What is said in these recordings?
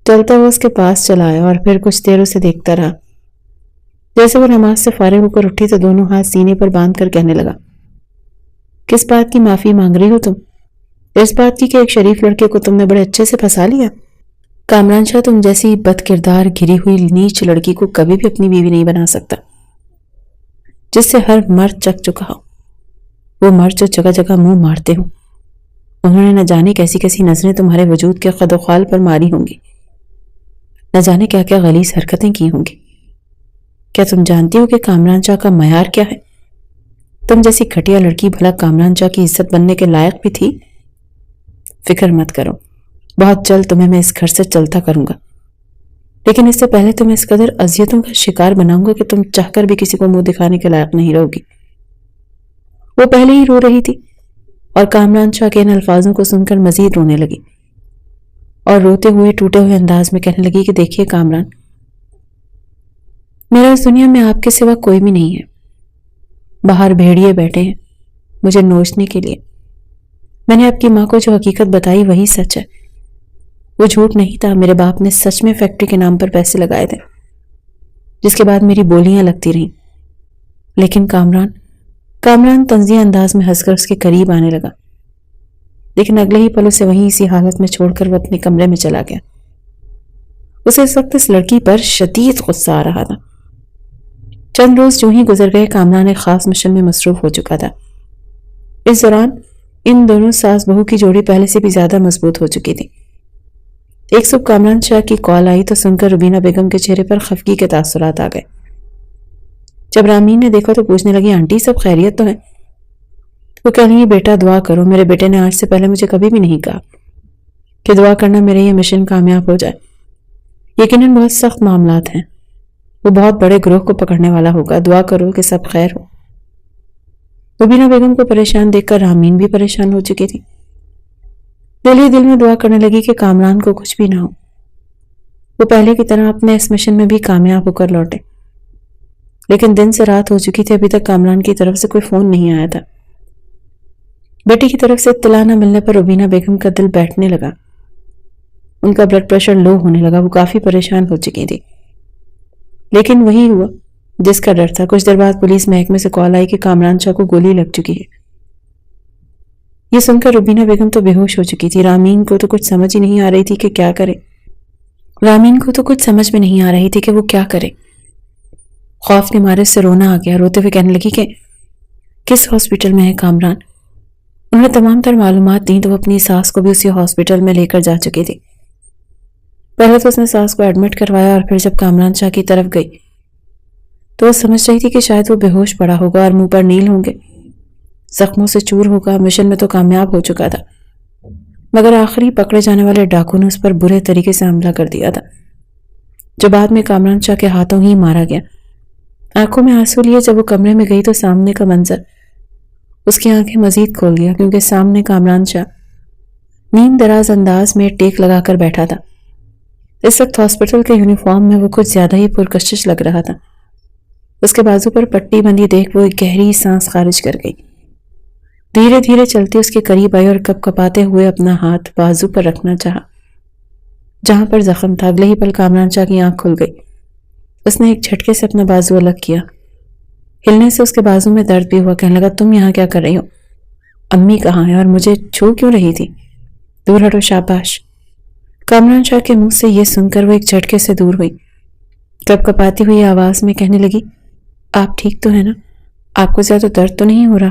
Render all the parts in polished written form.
چلتا ہوا اس کے پاس چلا آیا اور پھر کچھ دیر اسے دیکھتا رہا۔ جیسے وہ نماز سے فارغ ہو کر اٹھی تو دونوں ہاتھ سینے پر باندھ کر کہنے لگا، کس بات کی معافی مانگ رہی ہو تم؟ اس بات کی کہ ایک شریف لڑکے کو تم نے بڑے اچھے سے پھنسا لیا۔ کامران شاہ تم جیسی بد کردار گری ہوئی نیچ لڑکی کو کبھی بھی اپنی بیوی نہیں بنا سکتا، جس سے ہر مرد چک چکا ہو۔ وہ مرد جو جگہ جگہ منہ مارتے ہوں، انہوں نے نہ جانے کیسی کیسی نظریں تمہارے وجود کے قد و خال پر ماری ہوں گی، نہ جانے کیا کیا غلیظ حرکتیں کی ہوں گی۔ کیا تم جانتی ہو کہ کامران شاہ کا معیار کیا ہے؟ تم جیسی گھٹیا لڑکی بھلا کامران شاہ کی عزت بننے کے لائق بھی تھی؟ فکر مت کرو، بہت جلد تمہیں میں اس گھر سے چلتا کروں گا، لیکن اس سے پہلے تمہیں اس قدر اذیتوں کا شکار بناؤں گا کہ تم چاہ کر بھی کسی کو منہ دکھانے کے لائق نہیں رہو گی۔ وہ پہلے ہی رو رہی تھی اور کامران شاہ کے ان الفاظوں کو سن کر مزید رونے لگی اور روتے ہوئے ٹوٹے ہوئے انداز میں کہنے لگی کہ دیکھیے کامران، میرا اس دنیا میں آپ کے سوا کوئی بھی نہیں ہے۔ باہر بھیڑیے بیٹھے ہیں مجھے نوچنے کے لیے۔ میں نے آپ کی ماں کو جو حقیقت بتائی وہی سچ ہے، وہ جھوٹ نہیں تھا۔ میرے باپ نے سچ میں فیکٹری کے نام پر پیسے لگائے تھے، جس کے بعد میری بولیاں لگتی رہیں۔ لیکن کامران طنزیہ انداز میں ہنس کر اس کے قریب آنے لگا، لیکن اگلے ہی پل اسے وہیں اسی حالت میں چھوڑ کر وہ اپنے کمرے میں چلا گیا۔ اسے اس وقت اس لڑکی پر شدید غصہ آ رہا تھا۔ چند روز جو ہی گزر گئے، کامران ایک خاص مشن میں مصروف ہو چکا تھا۔ اس دوران ان دونوں ساس بہو کی جوڑی پہلے سے بھی زیادہ مضبوط ہو چکی تھی۔ ایک صبح کامران شاہ کی کال آئی تو سن کر روبینہ بیگم کے چہرے پر خفگی کے تاثرات آ گئے۔ جب رامین نے دیکھا تو پوچھنے لگی، آنٹی سب خیریت تو ہے؟ وہ کہہ رہی، بیٹا دعا کرو، میرے بیٹے نے آج سے پہلے مجھے کبھی بھی نہیں کہا کہ دعا کرنا میرے یہ مشن کامیاب ہو جائے۔ یقیناً بہت سخت معاملات ہیں، وہ بہت بڑے گروہ کو پکڑنے والا ہوگا، دعا کرو کہ سب خیر ہو۔ روبینہ بیگم کو پریشان دیکھ کر رامین بھی پریشان ہو چکی تھی۔ دل ہی دل میں دعا کرنے لگی کہ کامران کو کچھ بھی نہ ہو، وہ پہلے کی طرح اپنے اس مشن میں بھی کامیاب ہو کر لوٹے۔ لیکن دن سے رات ہو چکی تھی، ابھی تک کامران کی طرف سے کوئی فون نہیں آیا تھا۔ بیٹی کی طرف سے اطلاع نہ ملنے پر روبینہ بیگم کا دل بیٹھنے لگا، ان کا بلڈ پریشر لو ہونے لگا، وہ کافی پریشان ہو چکی تھی۔ لیکن وہی ہوا جس کا ڈر تھا۔ کچھ دیر بعد پولیس محکمے سے کال آئی کہ کامران شاہ کو گولی لگ چکی ہے۔ یہ سن کر روبینہ بیگم تو بے ہوش ہو چکی تھی۔ رامین کو تو کچھ سمجھ ہی نہیں آ رہی تھی کہ کیا کرے۔ خوف کے مارے سے رونا آ گیا، روتے ہوئے کہنے لگی کہ کس ہاسپٹل میں ہے کامران؟ انہوں نے تمام تر معلومات دیں تو وہ اپنی ساس کو بھی اسی ہاسپٹل میں لے کر جا چکی تھی۔ پہلے تو اس نے ساس کو ایڈمٹ کروایا اور پھر جب کامران شاہ کی طرف گئی تو وہ سمجھ رہی تھی کہ شاید وہ بے ہوش پڑا ہوگا اور منہ پر نیل ہوں گے، زخموں سے چور ہوگا۔ مشن میں تو کامیاب ہو چکا تھا، مگر آخری پکڑے جانے والے ڈاکو نے اس پر برے طریقے سے حملہ کر دیا تھا، جو بعد میں کامران شاہ کے ہاتھوں ہی مارا گیا۔ آنکھوں میں آنسو لیے جب وہ کمرے میں گئی تو سامنے کا منظر اس کی آنکھیں مزید کھول گیا، کیونکہ سامنے کامران شاہ نیم دراز انداز میں ٹیک لگا کر بیٹھا تھا۔ اس وقت ہاسپٹل کے یونیفارم میں وہ کچھ زیادہ ہی پرکشش لگ رہا تھا۔ اس کے بازو پر پٹی بندی دیکھ وہ ایک گہری سانس خارج کر گئی، دھیرے دھیرے چلتی اس کے قریب آئی اور کپ کپاتے ہوئے اپنا ہاتھ بازو پر رکھنا چاہا جہاں پر زخم تھا۔ اگلے ہی پل کامران شاہ کی آنکھ کھل گئی، اس نے ایک جھٹکے سے اپنا بازو الگ کیا، ہلنے سے اس کے بازو میں درد بھی ہوا۔ کہنے لگا، تم یہاں کیا کر رہی ہو؟ امی کہاں ہے اور مجھے چھو کیوں رہی تھی؟ دور ہٹو، شاباش۔ کامران شاہ کے منہ سے یہ سن کر وہ ایک جھٹکے سے دور ہوئی، کپ کپاتی ہوئی آواز میں کہنے لگی، آپ ٹھیک تو ہے نا؟ آپ کو زیادہ درد تو نہیں ہو رہا؟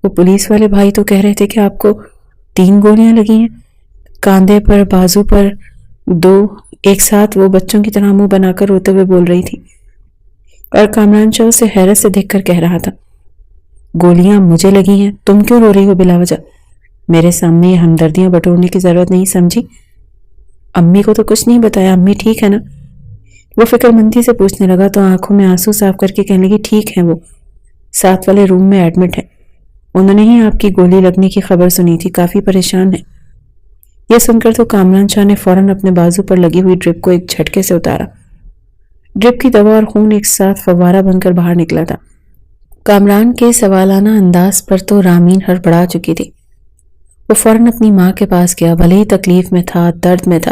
وہ پولیس والے بھائی تو کہہ رہے تھے کہ آپ کو 3 گولیاں لگی ہیں، کاندھے پر، بازو پر 2 ایک ساتھ۔ وہ بچوں کی طرح منہ بنا کر روتے ہوئے بول رہی تھی اور کامران شاہ اسے حیرت سے دیکھ کر کہہ رہا تھا، گولیاں مجھے لگی ہیں، تم کیوں رو رہی ہو بلا وجہ؟ میرے سامنے یہ ہمدردیاں بٹورنے کی ضرورت نہیں، سمجھی؟ امی کو تو کچھ نہیں بتایا، امی ٹھیک ہے نا؟ وہ فکر مندی سے پوچھنے لگا تو آنکھوں میں آنسو صاف کر کے کہنے لگی، ٹھیک ہے، وہ ساتھ والے روم میں ایڈمٹ ہے، انہوں نے ہی آپ کی گولی لگنے کی خبر سنی تھی، کافی پریشان ہے۔ یہ سن کر تو کامران شاہ نے فوراً اپنے بازو پر لگی ہوئی ڈرپ کو ایک جھٹکے سے اتارا۔ ڈرپ کی دوا اور خون ایک ساتھ فوارہ بن کر باہر نکلا تھا۔ کامران کے سوالانہ انداز پر تو رامین ہڑبڑا چکی تھی۔ وہ فوراً اپنی ماں کے پاس گیا، بھلے ہی تکلیف میں تھا، درد میں تھا،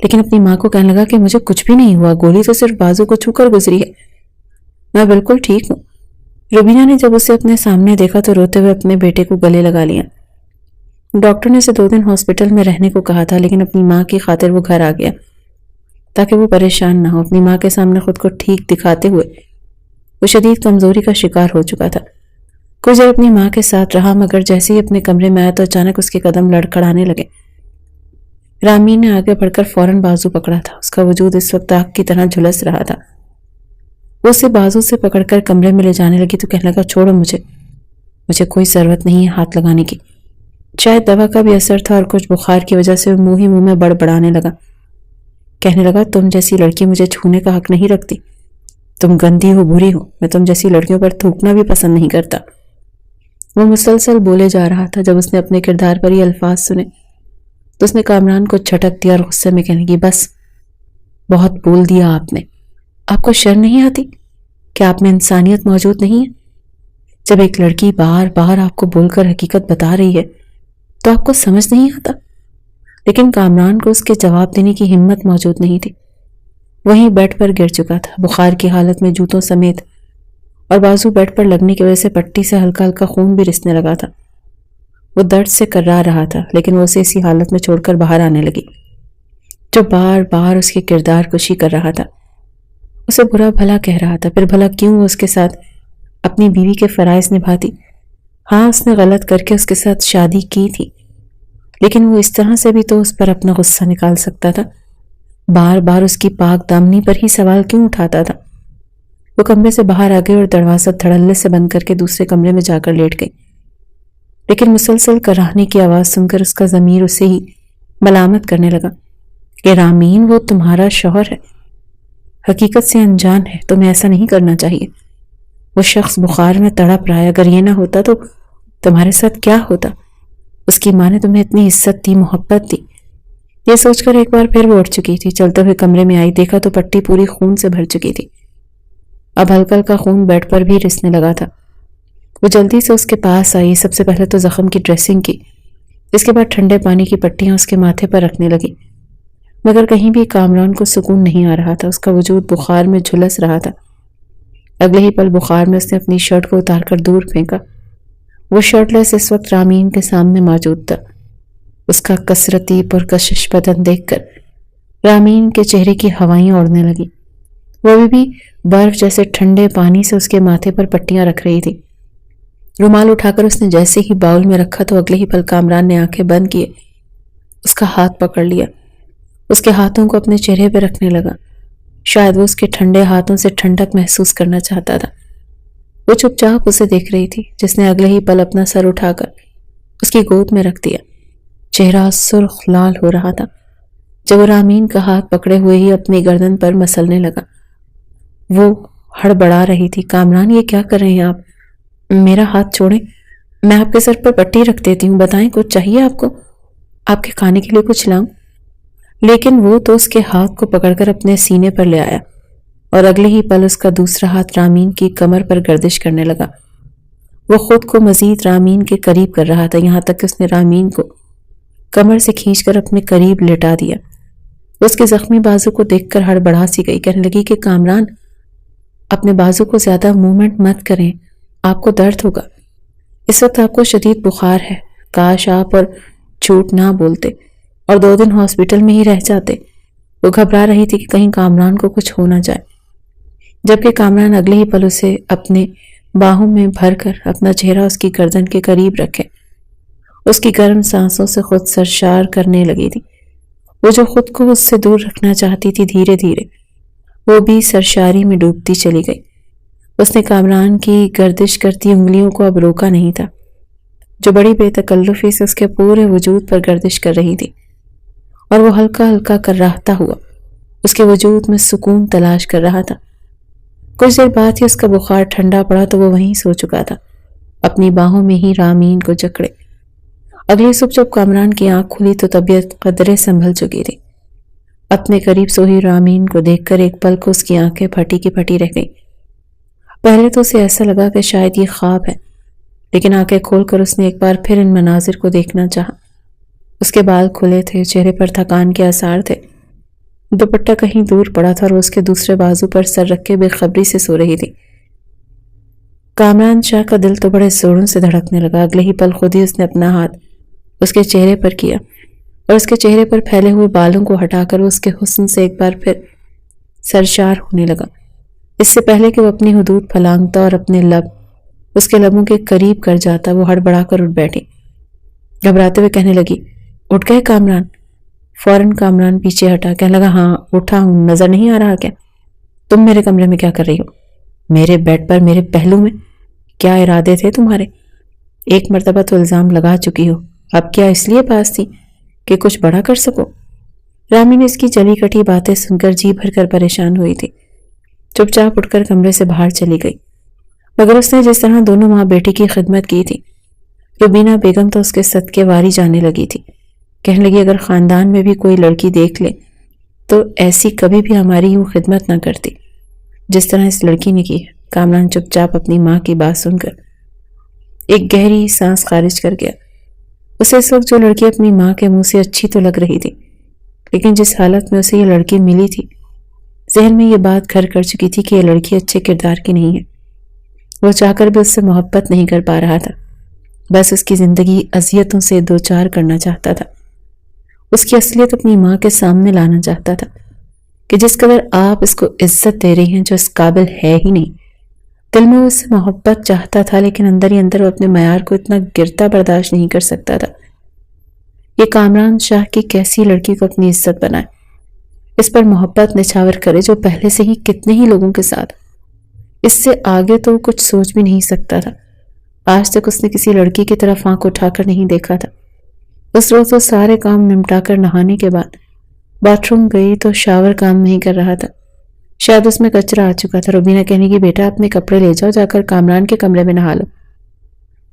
لیکن اپنی ماں کو کہنے لگا کہ مجھے کچھ بھی نہیں ہوا، گولی تو صرف بازو کو چھو کر گزری ہے، میں بالکل ٹھیک ہوں۔ روبینہ نے جب اسے اپنے سامنے دیکھا تو روتے ہوئے اپنے بیٹے کو گلے لگا لیا۔ ڈاکٹر نے اسے 2 دن ہاسپٹل میں رہنے کو کہا تھا، لیکن اپنی ماں کی خاطر وہ گھر آ گیا تاکہ وہ پریشان نہ ہو۔ اپنی ماں کے سامنے خود کو ٹھیک دکھاتے ہوئے وہ شدید کمزوری کا شکار ہو چکا تھا۔ کچھ دیر اپنی ماں کے ساتھ رہا، مگر جیسے ہی اپنے کمرے میں آیا تو اچانک اس کے قدم لڑکھڑانے لگے۔ رامین نے آگے بڑھ کر فوراً بازو پکڑا تھا۔ اس کا وجود اس وقت آگ کی طرح جھلس رہا تھا۔ وہ اسے بازو سے پکڑ کر کمرے میں لے جانے لگی تو کہنے لگا، چھوڑو مجھے کوئی ضرورت نہیں ہے ہاتھ لگانے کی۔ شاید دوا کا بھی اثر تھا اور کچھ بخار کی وجہ سے وہ منہ ہی منہ میں بڑبڑانے لگا۔ کہنے لگا، تم جیسی لڑکی مجھے چھونے کا حق نہیں رکھتی، تم گندی ہو، بری ہو، میں تم جیسی لڑکیوں پر تھوکنا بھی پسند نہیں کرتا۔ وہ مسلسل بولے جا رہا تھا۔ جب اس نے اپنے کردار پر یہ الفاظ سنے تو اس نے کامران کو جھٹک دیا اور غصے میں کہنے لگی، بس بہت بول دیا آپ نے، آپ کو شرم نہیں آتی کہ آپ میں انسانیت موجود نہیں ہے؟ جب ایک لڑکی بار بار آپ کو بول کر حقیقت بتا رہی ہے تو آپ کو سمجھ نہیں آتا؟ لیکن کامران کو اس کے جواب دینے کی ہمت موجود نہیں تھی۔ وہیں بیڈ پر گر چکا تھا، بخار کی حالت میں جوتوں سمیت، اور بازو بیڈ پر لگنے کی وجہ سے پٹی سے ہلکا ہلکا خون بھی رسنے لگا تھا۔ وہ درد سے کرا رہا تھا، لیکن وہ اسے اسی حالت میں چھوڑ کر باہر آنے لگی جو بار بار اس کے کردار کشی کر رہا تھا، اسے برا بھلا کہہ رہا تھا۔ پھر بھلا کیوں وہ اس کے ساتھ اپنی بیوی کے فرائض نبھاتی؟ ہاں، اس نے غلط کر کے اس کے ساتھ شادی کی تھی، لیکن وہ اس طرح سے بھی تو اس پر اپنا غصہ نکال سکتا تھا۔ بار بار اس کی پاک دامنی پر ہی سوال کیوں اٹھاتا تھا؟ وہ کمرے سے باہر آ گئی اور دروازہ دھڑلے سے بند کر کے دوسرے کمرے میں جا کر لیٹ گئی، لیکن مسلسل کراہنے کی آواز سن کر اس کا ضمیر اسے ہی ملامت کرنے لگا کہ رامین، وہ تمہارا شوہر ہے، حقیقت سے انجان ہے، تمہیں ایسا نہیں کرنا چاہیے۔ وہ شخص بخار میں تڑپ رہا ہے، اگر یہ نہ ہوتا تو تمہارے ساتھ کیا ہوتا؟ اس کی ماں نے تمہیں اتنی عزت دی، محبت دی۔ یہ سوچ کر ایک بار پھر وہ اٹھ چکی تھی، چلتے ہوئے کمرے میں آئی، دیکھا تو پٹی پوری خون سے بھر چکی تھی، اب ہلکا ہلکا خون بیڈ پر بھی رسنے لگا تھا۔ وہ جلدی سے اس کے پاس آئی، سب سے پہلے تو زخم کی ڈریسنگ کی، اس کے بعد ٹھنڈے پانی کی پٹیاں اس کے ماتھے پر رکھنے لگی، مگر کہیں بھی کامران کو سکون نہیں آ رہا تھا۔ اس کا وجود بخار میں جھلس رہا تھا۔ اگلے ہی پل بخار میں اس نے اپنی شرٹ کو اتار کر دور پھینکا۔ وہ شرٹ لیس اس وقت رامین کے سامنے موجود تھا۔ اس کا کثرتی پرکشش بدن دیکھ کر رامین کے چہرے کی ہوائیں اڑنے لگی۔ وہ ابھی بھی برف جیسے ٹھنڈے پانی سے اس کے ماتھے پر پٹیاں رکھ رہی تھی۔ رومال اٹھا کر اس نے جیسے ہی باؤل میں رکھا تو اگلے ہی پل کامران نے آنکھیں بند کیے اس کا ہاتھ پکڑ لیا، اس کے ہاتھوں کو اپنے چہرے پہ رکھنے لگا۔ شاید وہ اس کے ٹھنڈے ہاتھوں سے ٹھنڈک محسوس کرنا چاہتا تھا۔ وہ چپ چاپ اسے دیکھ رہی تھی، جس نے اگلے ہی پل اپنا سر اٹھا کر اس کی گود میں رکھ دیا۔ چہرہ سرخ لال ہو رہا تھا جب وہ رامین کا ہاتھ پکڑے ہوئے ہی اپنی گردن پر مسلنے لگا۔ وہ ہڑبڑا رہی تھی، کامران یہ کیا کر رہے ہیں آپ؟ میرا ہاتھ چھوڑیں، میں آپ کے سر پر پٹی رکھ دیتی ہوں، بتائیں کچھ چاہیے آپ کو؟ آپ کے کھانے کے لیے کچھ لاؤں؟ لیکن وہ تو اس کے ہاتھ کو پکڑ کر اپنے سینے پر لے آیا اور اگلے ہی پل اس کا دوسرا ہاتھ رامین کی کمر پر گردش کرنے لگا۔ وہ خود کو مزید رامین کے قریب کر رہا تھا، یہاں تک کہ اس نے رامین کو کمر سے کھینچ کر اپنے قریب لٹا دیا۔ وہ اس کے زخمی بازو کو دیکھ کر ہڑبڑا سی گئی، کہنے لگی کہ کامران، اپنے بازو کو زیادہ موومنٹ مت کریں، آپ کو درد ہوگا، اس وقت آپ کو شدید بخار ہے، کاش آپ اور جھوٹ نہ بولتے اور 2 دن ہاسپٹل میں ہی رہ جاتے۔ وہ گھبرا رہی تھی کہ کہیں کامران کو کچھ ہو نہ جائے، جبکہ کامران اگلے ہی پل اسے اپنے باہوں میں بھر کر اپنا چہرہ اس کی گردن کے قریب رکھے، اس کی گرم سانسوں سے خود سرشار کرنے لگی تھی۔ وہ جو خود کو اس سے دور رکھنا چاہتی تھی، دھیرے دھیرے وہ بھی سرشاری میں ڈوبتی چلی گئی۔ اس نے کامران کی گردش کرتی انگلیوں کو اب روکا نہیں تھا، جو بڑی بے تکلفی سے اس کے پورے وجود پر گردش کر رہی تھی، اور وہ ہلکا ہلکا کراہتا ہوا اس کے وجود میں سکون تلاش کر رہا تھا۔ کچھ دیر بعد ہی اس کا بخار ٹھنڈا پڑا تو وہ وہیں سو چکا تھا، اپنی باہوں میں ہی رامین کو جکڑے۔ اگلی صبح جب کامران کی آنکھ کھلی تو طبیعت قدرے سنبھل چکی تھی۔ اپنے قریب سوئی رامین کو دیکھ کر ایک پل کو اس کی آنکھیں پھٹی کی پھٹی رہ گئیں۔ پہلے تو اسے ایسا لگا کہ شاید یہ خواب ہے، لیکن آنکھیں کھول کر اس نے ایک بار پھر ان مناظر کو دیکھنا چاہا۔ اس کے بال کھلے تھے، چہرے پر تھکان کے آثار تھے، دوپٹہ کہیں دور پڑا تھا اور اس کے دوسرے بازو پر سر رکھ کے بے خبری سے سو رہی تھی۔ کامران شاہ کا دل تو بڑے زوروں سے دھڑکنے لگا۔ اگلے ہی پل خود ہی اس نے اپنا ہاتھ اس کے چہرے پر کیا اور اس کے چہرے پر پھیلے ہوئے بالوں کو ہٹا کر اس کے حسن سے ایک بار پھر سرشار ہونے لگا۔ اس سے پہلے کہ وہ اپنی حدود پھلانگتا اور اپنے لب اس کے لبوں کے قریب کر جاتا، وہ ہڑبڑا کر اٹھ بیٹھی، گھبراتے ہوئے کہنے لگی، اٹھ گئے کامران؟ فوراً کامران پیچھے ہٹا، کہنے لگا، ہاں اٹھا ہوں، نظر نہیں آ رہا کیا؟ تم میرے کمرے میں کیا کر رہی ہو؟ میرے بیڈ پر، میرے پہلو میں؟ کیا ارادے تھے تمہارے؟ ایک مرتبہ تو الزام لگا چکی ہو، اب کیا اس لیے پاس تھی کہ کچھ بڑا کر سکو؟ رامی نے اس کی چلی کٹی باتیں سن کر جی بھر کر پریشان ہوئی تھی، چپ چاپ اٹھ کر کمرے سے باہر چلی گئی۔ مگر اس نے جس طرح دونوں ماں بیٹی کی خدمت کی تھی، روبینہ بیگم تو اس کے صدقے واری جانے لگی تھی۔ کہنے لگی، اگر خاندان میں بھی کوئی لڑکی دیکھ لے تو ایسی کبھی بھی ہماری یوں خدمت نہ کرتی جس طرح اس لڑکی نے کی ہے۔ کامران چپ چاپ اپنی ماں کی بات سن کر ایک گہری سانس خارج کر گیا۔ اسے اس وقت جو لڑکی اپنی ماں کے منہ سے اچھی تو لگ رہی تھی، لیکن جس حالت میں اسے یہ لڑکی ملی تھی، ذہن میں یہ بات گھر کر چکی تھی کہ یہ لڑکی اچھے کردار کی نہیں ہے۔ وہ چاہ کر بھی اس سے محبت نہیں کر پا رہا تھا، بس اس کی زندگی اذیتوں سے دوچار کرنا چاہتا تھا۔ اس کی اصلیت اپنی ماں کے سامنے لانا چاہتا تھا کہ جس قدر آپ اس کو عزت دے رہی ہیں جو اس قابل ہے ہی نہیں۔ دل میں وہ اس سے محبت چاہتا تھا، لیکن اندر ہی اندر وہ اپنے معیار کو اتنا گرتا برداشت نہیں کر سکتا تھا۔ یہ کامران شاہ کی کیسی لڑکی کو اپنی عزت بنائے، اس پر محبت نچھاور کرے جو پہلے سے ہی کتنے ہی لوگوں کے ساتھ، اس سے آگے تو کچھ سوچ بھی نہیں سکتا تھا۔ آج تک اس نے کسی لڑکی کی طرف آنکھ اٹھا کر نہیں دیکھا تھا۔ اس روز وہ سارے کام نمٹا کر نہانے کے بعد باتھ روم گئی تو شاور کام نہیں کر رہا تھا، شاید اس میں کچرا آ چکا تھا۔ روبینہ کہنے کی، بیٹا اپنے کپڑے لے جاؤ، جا کر کامران کے کمرے میں نہا لو۔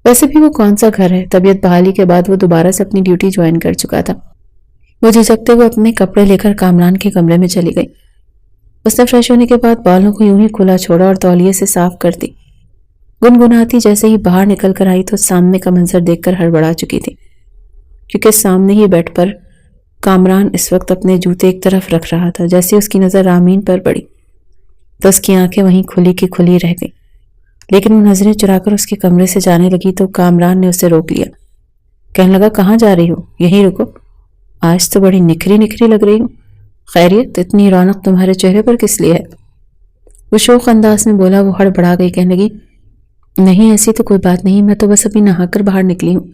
ویسے بھی وہ کون سا گھر ہے، طبیعت بحالی کے بعد وہ دوبارہ سے اپنی ڈیوٹی جوائن کر چکا تھا۔ وہ جھجکتے ہوئے اپنے کپڑے لے کر کامران کے کمرے میں چلی گئی۔ اس نے فریش ہونے کے بعد بالوں کو یوں ہی کھلا چھوڑا اور تولیے سے صاف کر دی۔ گنگناتی جیسے ہی باہر نکل کر آئی تو سامنے کا منظر دیکھ کر ہڑبڑا چکی تھی، کیونکہ سامنے ہی بیڈ پر کامران اس وقت اپنے جوتے ایک طرف رکھ رہا تھا۔ جیسے اس کی نظر رامین پر پڑی تو اس کی آنکھیں وہیں کھلی کی کھلی رہ گئی، لیکن وہ نظریں چرا کر اس کے کمرے سے جانے لگی تو کامران نے اسے روک لیا۔ کہنے لگا، کہاں جا رہی ہو؟ یہیں رکو، آج تو بڑی نکھری نکھری لگ رہی ہوں۔ خیریت؟ اتنی رونق تمہارے چہرے پر کس لیے ہے؟ وہ شوق انداز میں بولا۔ وہ ہڑبڑا گئی، کہنے لگی، نہیں ایسی تو کوئی بات نہیں، میں تو بس ابھی نہا کر باہر نکلی ہوں۔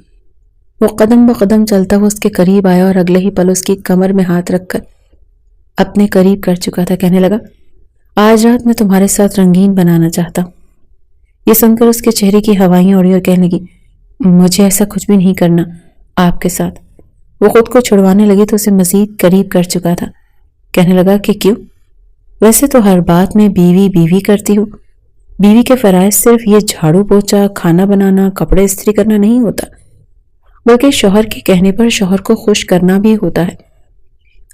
وہ قدم بقدم چلتا ہوا اس کے قریب آیا اور اگلے ہی پل اس کی کمر میں ہاتھ رکھ کر اپنے قریب کر چکا تھا۔ کہنے لگا، آج رات میں تمہارے ساتھ رنگین بنانا چاہتا ہوں۔ یہ سن کر اس کے چہرے کی ہوائیاں اڑی اور کہنے لگی، مجھے ایسا کچھ بھی نہیں کرنا آپ کے ساتھ۔ وہ خود کو چھڑوانے لگی تو اسے مزید قریب کر چکا تھا۔ کہنے لگا کہ کیوں؟ ویسے تو ہر بات میں بیوی بیوی کرتی ہو۔ بیوی کے فرائض صرف یہ جھاڑو پوچھا، کھانا بنانا، کپڑے استری کرنا نہیں ہوتا، بلکہ شوہر کے کہنے پر شوہر کو خوش کرنا بھی ہوتا ہے۔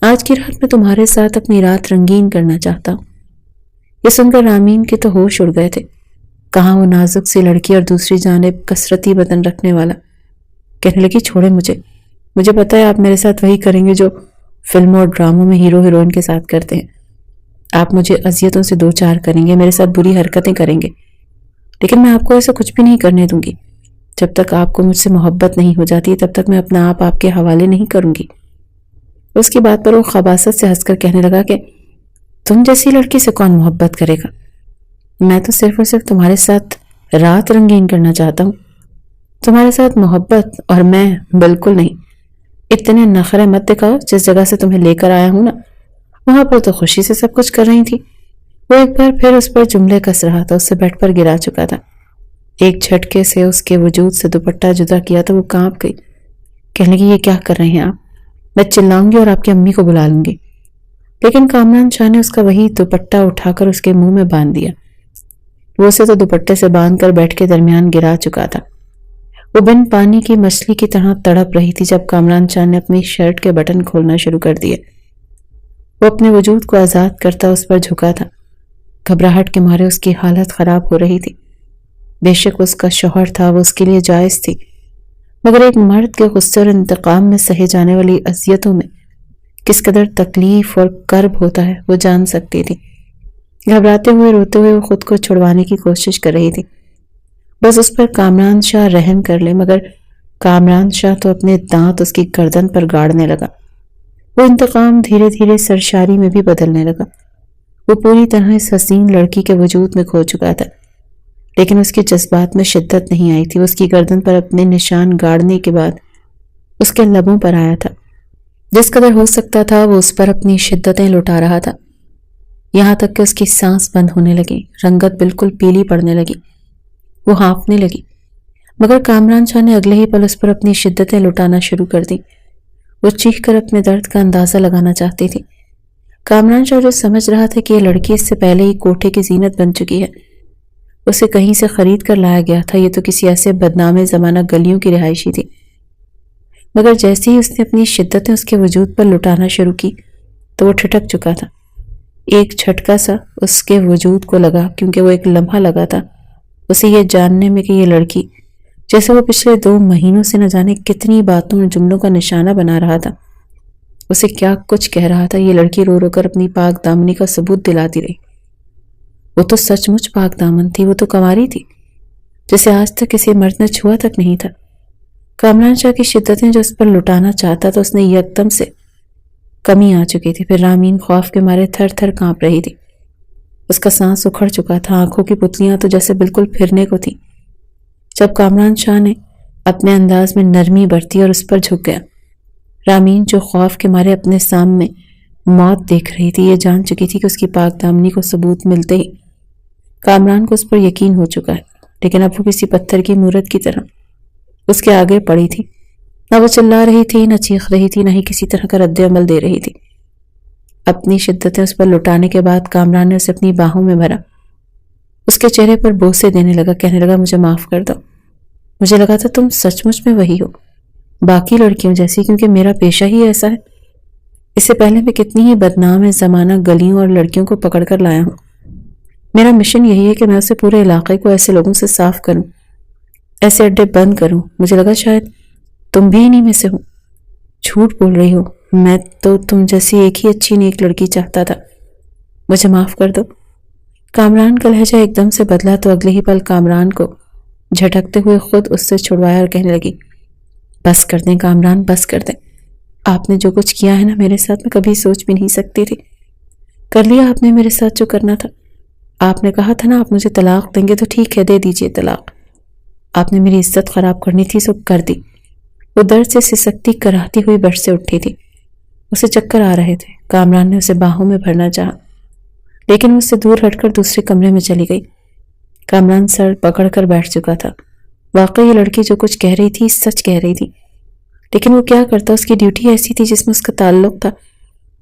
آج کی رات میں تمہارے ساتھ اپنی رات رنگین کرنا چاہتا ہوں۔ یہ سن کر رامین کے تو ہوش اڑ گئے تھے۔ کہاں وہ نازک سی لڑکی اور دوسری جانب کثرتی بدن رکھنے والا۔ کہنے لگی، چھوڑے مجھے پتا ہے آپ میرے ساتھ وہی کریں گے جو فلموں اور ڈراموں میں ہیرو ہیروئن کے ساتھ کرتے ہیں۔ آپ مجھے اذیتوں سے دو چار کریں گے، میرے ساتھ بری حرکتیں کریں گے، لیکن میں آپ کو ایسا کچھ بھی نہیں کرنے دوں گی۔ جب تک آپ کو مجھ سے محبت نہیں ہو جاتی تب تک میں اپنا آپ کے حوالے نہیں کروں گی۔ اس کی بات پر وہ خباثت سے ہنس کر کہنے لگا کہ تم جیسی لڑکی سے کون محبت کرے گا؟ میں تو صرف اور صرف تمہارے ساتھ رات رنگین کرنا چاہتا ہوں، تمہارے ساتھ محبت اور میں بالکل نہیں۔ اتنے نخرے مت دکھاؤ، جس جگہ سے تمہیں لے کر آیا ہوں نا، وہاں پر تو خوشی سے سب کچھ کر رہی تھی۔ وہ ایک بار پھر اس پر جملے کس رہا تھا، اس سے بیڈ پر گرا چکا تھا۔ ایک جھٹکے سے اس کے وجود سے دوپٹہ جدا کیا تو وہ کانپ گئی۔ کہنے لگی، یہ کیا کر رہے ہیں آپ؟ میں چلاؤں گی اور آپ کی امی کو بلا لوں گی۔ لیکن کامران شاہ نے اس کا وہی دوپٹہ اٹھا کر اس کے منہ میں باندھ دیا۔ وہ اسے تو دوپٹے سے باندھ کر بیڈ کے درمیان گرا چکا تھا۔ وہ بن پانی کی مچھلی کی طرح تڑپ رہی تھی جب کامران شاہ نے اپنی شرٹ کے بٹن کھولنا شروع کر دیے۔ وہ اپنے وجود کو آزاد کرتا اس پر جھکا تھا۔ گھبراہٹ کے مارے اس کی حالت خراب ہو رہی تھی۔ بے شک اس کا شوہر تھا، وہ اس کے لیے جائز تھی، مگر ایک مرد کے غصے اور انتقام میں سہے جانے والی اذیتوں میں کس قدر تکلیف اور کرب ہوتا ہے وہ جان سکتی تھی۔ گھبراتے ہوئے روتے ہوئے وہ خود کو چھڑوانے کی کوشش کر رہی تھی، بس اس پر کامران شاہ رحم کر لے، مگر کامران شاہ تو اپنے دانت اس کی گردن پر گاڑنے لگا۔ وہ انتقام دھیرے دھیرے سرشاری میں بھی بدلنے لگا۔ وہ پوری طرح اس حسین لڑکی کے وجود میں کھو چکا تھا، لیکن اس کے جذبات میں شدت نہیں آئی تھی۔ اس کی گردن پر اپنے نشان گاڑنے کے بعد اس کے لبوں پر آیا تھا۔ جس قدر ہو سکتا تھا وہ اس پر اپنی شدتیں لٹا رہا تھا، یہاں تک کہ اس کی سانس بند ہونے لگی، رنگت بالکل پیلی پڑنے لگی، وہ ہانپنے لگی۔ مگر کامران شاہ نے اگلے ہی پل اس پر اپنی شدتیں لٹانا شروع کر دی۔ وہ چیخ کر اپنے درد کا اندازہ لگانا چاہتی تھی۔ کامران شاہ جو سمجھ رہا تھا کہ یہ لڑکی اس سے پہلے ہی کوٹھے کی زینت بن چکی ہے، اسے کہیں سے خرید کر لایا گیا تھا، یہ تو کسی ایسے بدنام زمانہ گلیوں کی رہائشی تھی۔ مگر جیسے ہی اس نے اپنی شدتیں اس کے وجود پر لٹانا شروع کی تو وہ ٹھٹک چکا تھا۔ ایک جھٹکا سا اس کے وجود کو لگا، کیونکہ وہ ایک لمحہ لگا تھا اسے یہ جاننے میں کہ یہ لڑکی جیسے وہ پچھلے 2 مہینوں سے نہ جانے کتنی باتوں اور جملوں کا نشانہ بنا رہا تھا، اسے کیا کچھ کہہ رہا تھا۔ یہ لڑکی رو رو کر اپنی پاک دامنی کا ثبوت دلاتی رہی۔ وہ تو سچ مچ پاک دامن تھی، وہ تو کنواری تھی جسے آج تک کسی مرد نے چھوا تک نہیں تھا۔ کامران شاہ کی شدتیں جو اس پر لٹانا چاہتا تو اس نے یکدم سے کمی آ چکی تھی۔ پھر رامین خوف کے مارے تھر تھر کانپ رہی تھی، اس کا سانس اکھڑ چکا تھا، آنکھوں کی پتلیاں تو جیسے بالکل پھرنے کو تھی۔ جب کامران شاہ نے اپنے انداز میں نرمی برتی اور اس پر جھک گیا، رامین جو خوف کے مارے اپنے سامنے موت دیکھ رہی تھی، یہ جان چکی تھی کہ اس کی پاک دامنی کو ثبوت ملتے ہی کامران کو اس پر یقین ہو چکا ہے، لیکن اب وہ کسی پتھر کی مورت کی طرح اس کے آگے پڑی تھی۔ نہ وہ چلا رہی تھی، نہ چیخ رہی تھی، نہ ہی کسی طرح کا رد عمل دے رہی تھی۔ اپنی شدتیں اس پر لٹانے کے بعد کامران نے اسے اپنی باہوں میں بھرا، اس کے چہرے پر بوسے دینے لگا، کہنے لگا مجھے معاف کر دو، مجھے لگا تھا تم سچ مچ میں وہی ہو، باقی لڑکیوں جیسی، کیونکہ میرا پیشہ ہی ایسا ہے۔ اس سے پہلے میں کتنی ہی بدنام زمانہ گلیوں اور لڑکیوں کو پکڑ کر لایا ہوں۔ میرا مشن یہی ہے کہ میں اسے پورے علاقے کو ایسے لوگوں سے صاف کروں، ایسے اڈے بند کروں۔ مجھے لگا شاید تم بھی انہی میں سے ہو۔ جھوٹ بول رہی ہو، میں تو تم جیسی ایک ہی اچھی نیک لڑکی چاہتا تھا، مجھے معاف کر دو۔ کامران کا لہجہ ایک دم سے بدلا تو اگلے ہی پل کامران کو جھٹکتے ہوئے خود اس سے چھڑوایا اور کہنے لگی بس کر دیں کامران، بس کر دیں۔ آپ نے جو کچھ کیا ہے نا میرے ساتھ، میں کبھی سوچ بھی نہیں سکتی تھی۔ کر لیا آپ نے میرے ساتھ جو کرنا تھا۔ آپ نے کہا تھا نا آپ مجھے طلاق دیں گے، تو ٹھیک ہے، دے دیجئے طلاق۔ آپ نے میری عزت خراب کرنی تھی سو کر دی۔ وہ درد سے سسکتی کراہتی ہوئی بیڈ سے اٹھی تھی، اسے چکر آ رہے تھے۔ کامران نے اسے باہوں میں بھرنا چاہا، لیکن وہ اس سے دور ہٹ کر دوسرے کمرے میں چلی گئی۔ کامران سر پکڑ کر بیٹھ چکا تھا۔ واقعی یہ لڑکی جو کچھ کہہ رہی تھی سچ کہہ رہی تھی، لیکن وہ کیا کرتا، اس کی ڈیوٹی ایسی تھی جس میں اس کا تعلق تھا۔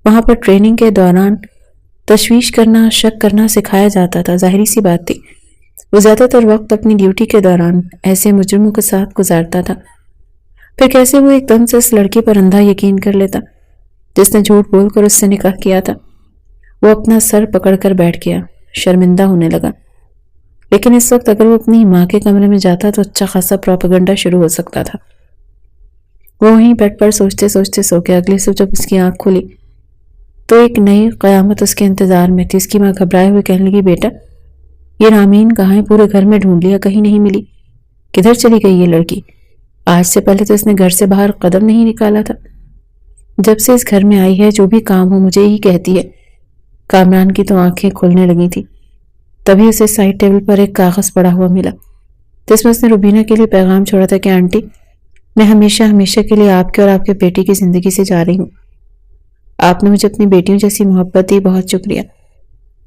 وہاں پر ٹریننگ کے دوران تشویش کرنا، شک کرنا سکھایا جاتا تھا۔ ظاہری سی بات تھی وہ زیادہ تر وقت اپنی ڈیوٹی کے دوران ایسے مجرموں کے ساتھ گزارتا تھا۔ پھر کیسے وہ ایک دم سے اس لڑکی پر اندھا یقین کر لیتا جس نے جھوٹ بول کر اس سے نکاح کیا تھا۔ وہ اپنا سر پکڑ کر بیٹھ گیا، شرمندہ ہونے لگا۔ لیکن اس وقت اگر وہ اپنی ماں کے کمرے میں جاتا تو اچھا خاصا پروپیگنڈا شروع ہو سکتا تھا۔ وہ وہیں بیڈ پر سوچتے سوچتے سو گیا۔ اگلی صبح جب اس کی آنکھ کھلی تو ایک نئی قیامت اس کے انتظار میں تھی۔ اس کی ماں گھبرائے ہوئے کہنے لگی بیٹا یہ رامین کہاں ہے؟ پورے گھر میں ڈھونڈ لیا، کہیں نہیں ملی، کدھر چلی گئی یہ لڑکی؟ آج سے پہلے تو اس نے گھر سے باہر قدم نہیں نکالا تھا۔ جب سے اس گھر میں آئی ہے جو بھی کام ہو مجھے ہی کہتی ہے۔ کامران کی تو آنکھیں کھلنے لگی تھی۔ تبھی اسے سائڈ ٹیبل پر ایک کاغذ پڑا ہوا ملا جس میں اس نے روبینہ کے لیے پیغام چھوڑا تھا کہ آنٹی میں ہمیشہ ہمیشہ کے لیے آپ کے اور آپ کے بیٹی کی زندگی سے جا رہی ہوں۔ آپ نے مجھے اپنی بیٹیوں جیسی محبت دی، بہت شکریہ،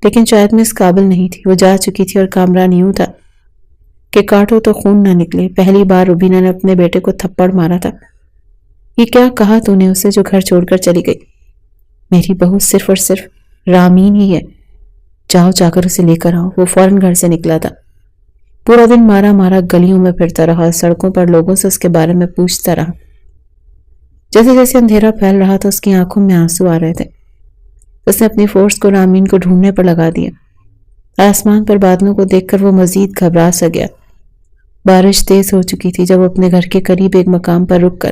لیکن شاید میں اس قابل نہیں تھی۔ وہ جا چکی تھی اور کامران یوں تھا کہ کاٹو تو خون نہ نکلے۔ پہلی بار روبینہ نے اپنے بیٹے کو تھپڑ مارا تھا۔ یہ کیا کہا تو نے اسے جو گھر چھوڑ کر چلی گئی؟ میری بہو صرف اور صرف رامین ہی ہے، جاؤ جا کر اسے لے کر آؤ۔ وہ فوراً گھر سے نکلا تھا۔ پورا دن مارا مارا گلیوں میں پھرتا رہا، سڑکوں پر لوگوں سے اس کے بارے میں پوچھتا رہا۔ جیسے جیسے اندھیرا پھیل رہا تھا اس کی آنکھوں میں آنسو آ رہے تھے۔ اس نے اپنی فورس کو رامین کو ڈھونڈنے پر لگا دیا۔ آسمان پر بادلوں کو دیکھ کر وہ مزید گھبرا سا گیا۔ بارش تیز ہو چکی تھی جب وہ اپنے گھر کے قریب ایک مقام پر رک کر